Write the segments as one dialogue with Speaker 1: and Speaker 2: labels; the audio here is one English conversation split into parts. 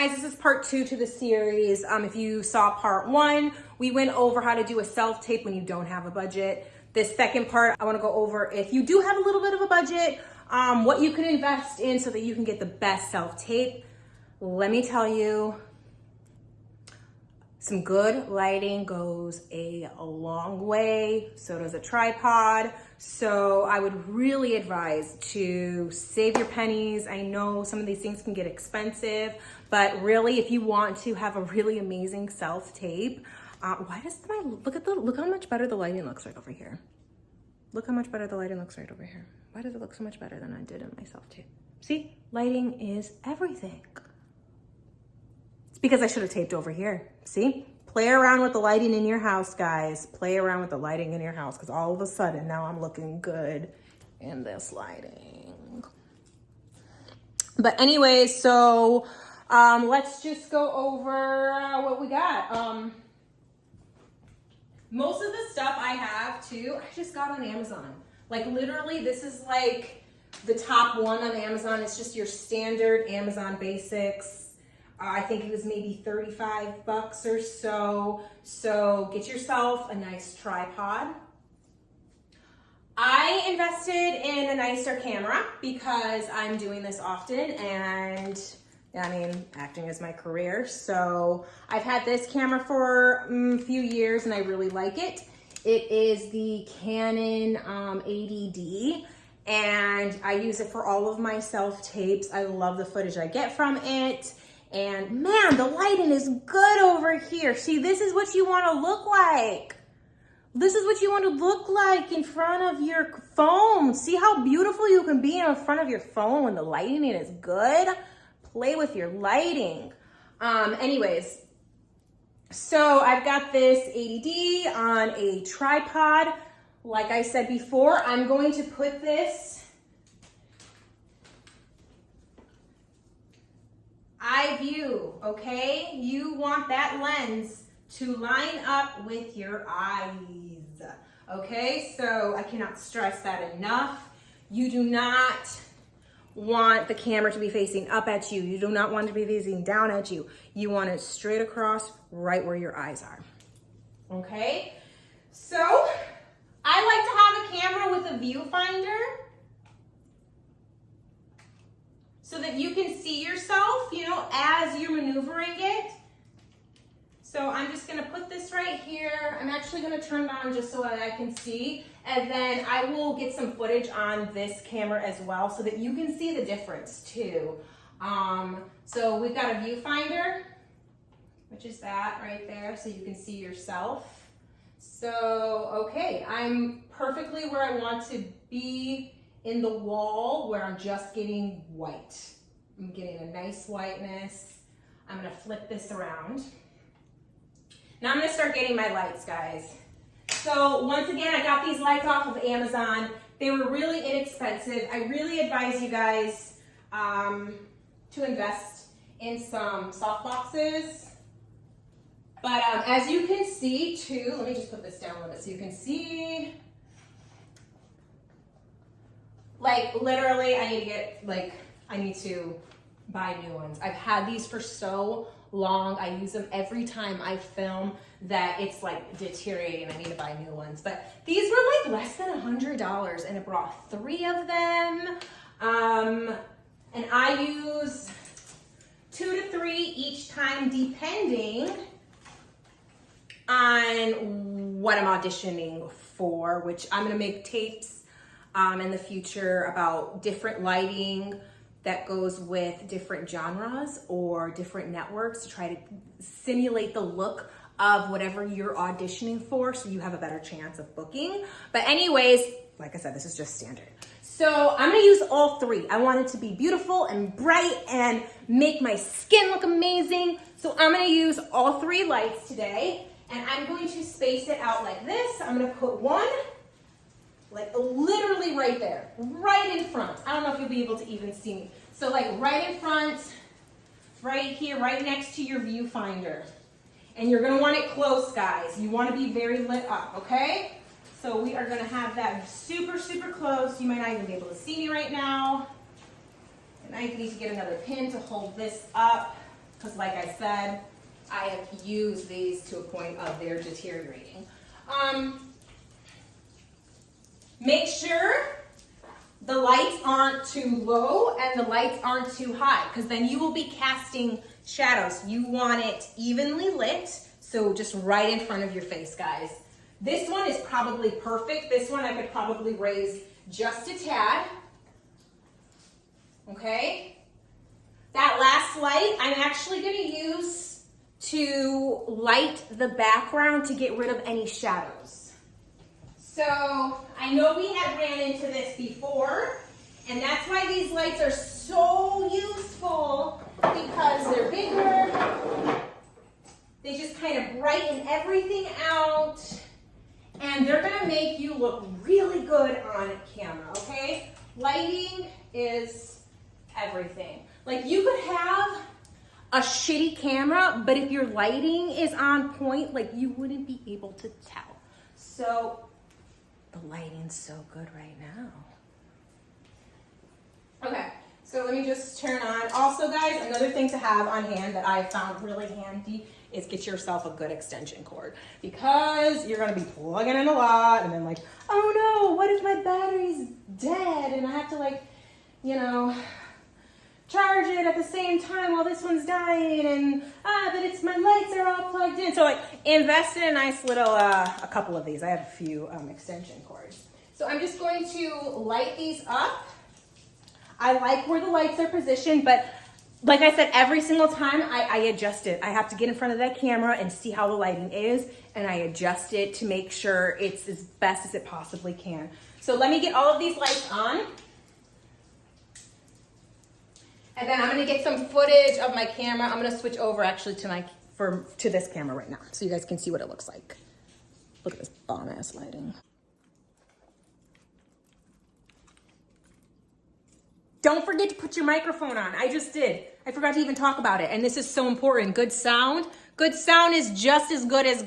Speaker 1: guys, this is part 2 to the series. If you saw part 1, we went over how to do a self-tape when you don't have a budget. This second part, I wanna go over if you do have a little bit of a budget, what you can invest in so that you can get the best self-tape. Let me tell you, some good lighting goes a long way. So does a tripod. So I would really advise to save your pennies. I know some of these things can get expensive, but really if you want to have a really amazing self-tape, look how much better the lighting looks right over here. Look how much better the lighting looks right over here. Why does it look so much better than I did in my self-tape? See, lighting is everything. Because I should have taped over here. See? Play around with the lighting in your house, guys. Play around with the lighting in your house because all of a sudden now I'm looking good in this lighting. But anyway, so let's just go over what we got. Most of the stuff I have too, I just got on Amazon. Like literally, this is like the top one on Amazon. It's just your standard Amazon basics. I think it was maybe 35 bucks or so. So get yourself a nice tripod. I invested in a nicer camera because I'm doing this often and I mean, acting is my career. So I've had this camera for a few years and I really like it. It is the Canon 80D. And I use it for all of my self-tapes. I love the footage I get from it. And man, the lighting is good over here. See, this is what you want to look like. This is what you want to look like in front of your phone. See how beautiful you can be in front of your phone when the lighting is good? Play with your lighting. Anyways, so I've got this 80D on a tripod. Like I said before, I'm going to put this eye view, okay? You want that lens to line up with your eyes, okay? So I cannot stress that enough. You do not want the camera to be facing up at you. You do not want it to be facing down at you. You want it straight across right where your eyes are, okay? So I like to have a camera with a viewfinder so that you can see yourself, you know, as you're maneuvering it. So I'm just gonna put this right here. I'm actually gonna turn it on just so that I can see. And then I will get some footage on this camera as well so that you can see the difference too. So we've got a viewfinder, which is that right there, so you can see yourself. So, okay, I'm perfectly where I want to be in the wall where I'm just getting white. I'm getting a nice whiteness. I'm gonna flip this around. Now I'm gonna start getting my lights, guys. So once again, I got these lights off of Amazon. They were really inexpensive. I really advise you guys to invest in some softboxes. But as you can see too, let me just put this down a little bit so you can see. Like literally I need to buy new ones. I've had these for so long. I use them every time I film that it's like deteriorating. I need to buy new ones. But these were like less than $100 and it brought 3 of them. And I use 2 to 3 each time depending on what I'm auditioning for, which I'm gonna make tapes in the future about different lighting that goes with different genres or different networks to try to simulate the look of whatever you're auditioning for so you have a better chance of booking. But anyways, like I said, this is just standard. So I'm gonna use all 3. I want it to be beautiful and bright and make my skin look amazing. So I'm gonna use all 3 lights today and I'm going to space it out like this. I'm gonna put one like literally right there, right in front. I don't know if you'll be able to even see me. So like right in front, right here, right next to your viewfinder. And you're gonna want it close, guys. You wanna be very lit up, okay? So we are gonna have that super, super close. You might not even be able to see me right now. And I need to get another pin to hold this up. because like I said, I have used these to a point of they're deteriorating. Make sure the lights aren't too low and the lights aren't too high, because then you will be casting shadows. You want it evenly lit, so just right in front of your face, guys. This one is probably perfect. This one I could probably raise just a tad. Okay? That last light I'm actually going to use to light the background to get rid of any shadows. So I know we had ran into this before, and that's why these lights are so useful, because they're bigger, they just kind of brighten everything out, and they're gonna make you look really good on camera, okay? Lighting is everything. Like, you could have a shitty camera, but if your lighting is on point, like, you wouldn't be able to tell. So the lighting's so good right now. Okay, so let me just turn on. Also, guys, another thing to have on hand that I found really handy is get yourself a good extension cord, because you're gonna be plugging in a lot and then like, oh no, what if my battery's dead and I have to, like, you know, charge it at the same time while this one's dying, and but it's, my lights are all plugged in. So like, invest in a nice little a couple of these. I have a few extension cords. So I'm just going to light these up. I like where the lights are positioned, but like I said, every single time I adjust it. I have to get in front of that camera and see how the lighting is, and I adjust it to make sure it's as best as it possibly can. So let me get all of these lights on. And then I'm gonna get some footage of my camera. I'm gonna switch over actually to this camera right now, so you guys can see what it looks like. Look at this bomb ass lighting. Don't forget to put your microphone on. I just did. I forgot to even talk about it, and this is so important. Good sound. Good sound is just as good as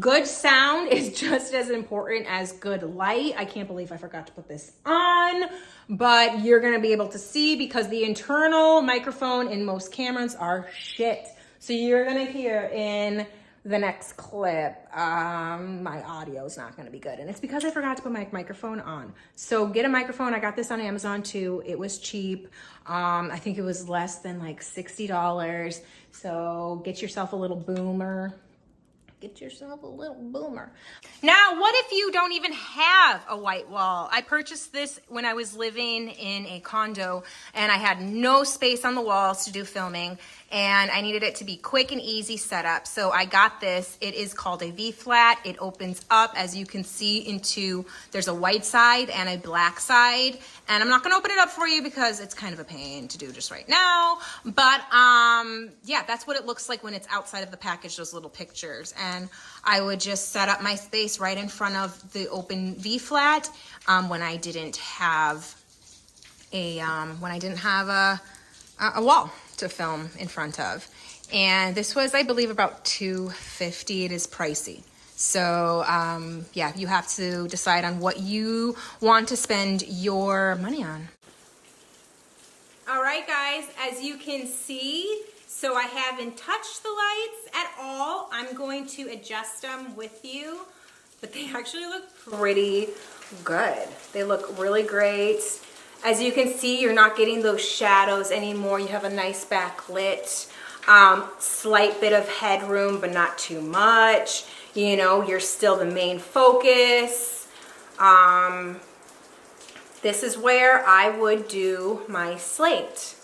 Speaker 1: good sound is just as important as good light. I can't believe I forgot to put this on, but you're gonna be able to see, because the internal microphone in most cameras are shit. So you're gonna hear in the next clip, my audio is not gonna be good. And it's because I forgot to put my microphone on. So get a microphone. I got this on Amazon too. It was cheap. I think it was less than like $60. So get yourself a little boomer. Get yourself a little boomer. Now, what if you don't even have a white wall? I purchased this when I was living in a condo, and I had no space on the walls to do filming, and I needed it to be quick and easy setup. So I got this. It is called a V-flat. It opens up, as you can see, into, there's a white side and a black side. And I'm not gonna open it up for you because it's kind of a pain to do just right now. But yeah, that's what it looks like when it's outside of the package, those little pictures. And I would just set up my space right in front of the open V-flat when I didn't have a wall to film in front of. And this was, I believe, about $250. It is pricey. So yeah, you have to decide on what you want to spend your money on. All right, guys, as you can see, so I haven't touched the lights at all. I'm going to adjust them with you, but they actually look pretty good. They look really great. As you can see, you're not getting those shadows anymore. You have a nice backlit, slight bit of headroom, but not too much. You know, you're still the main focus. This is where I would do my slate.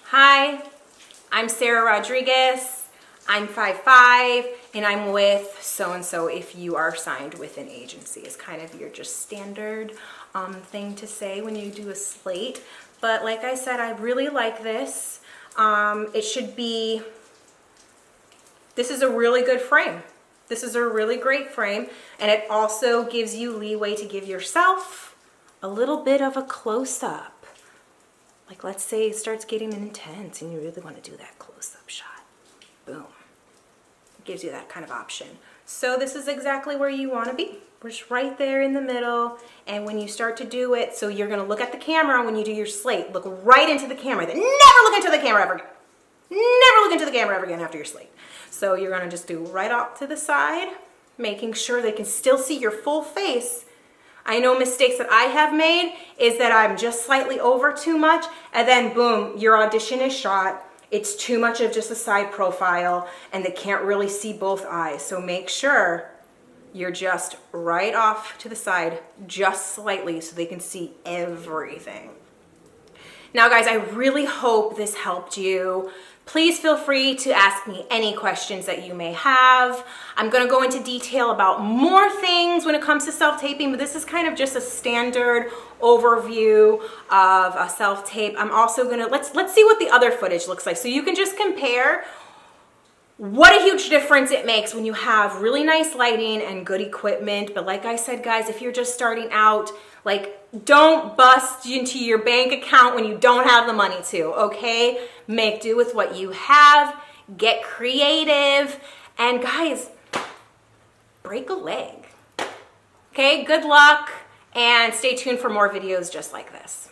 Speaker 1: Hi, I'm Sarah Rodriguez. I'm 5'5", and I'm with so-and-so if you are signed with an agency. It's kind of your just standard thing to say when you do a slate. But like I said, I really like this. It should be, this is a really good frame. This is a really great frame, and it also gives you leeway to give yourself a little bit of a close-up. Like, let's say it starts getting intense and you really want to do that close-up shot. Boom. It gives you that kind of option. So this is exactly where you want to be. We're just right there in the middle. And when you start to do it, so you're going to look at the camera when you do your slate. Look right into the camera. Then never look into the camera ever again. Never look into the camera ever again after your slate. So you're going to just do right off to the side, making sure they can still see your full face. I know mistakes that I have made is that I'm just slightly over too much, and then boom, your audition is shot. It's too much of just a side profile, and they can't really see both eyes. So make sure you're just right off to the side, just slightly, so they can see everything. Now guys, I really hope this helped you. Please feel free to ask me any questions that you may have. I'm gonna go into detail about more things when it comes to self-taping, but this is kind of just a standard overview of a self-tape. I'm also gonna, let's see what the other footage looks like so you can just compare what a huge difference it makes when you have really nice lighting and good equipment. But like I said, guys, if you're just starting out, like, don't bust into your bank account when you don't have the money to, okay? Make do with what you have, get creative, and guys, break a leg. Okay, good luck, and stay tuned for more videos just like this.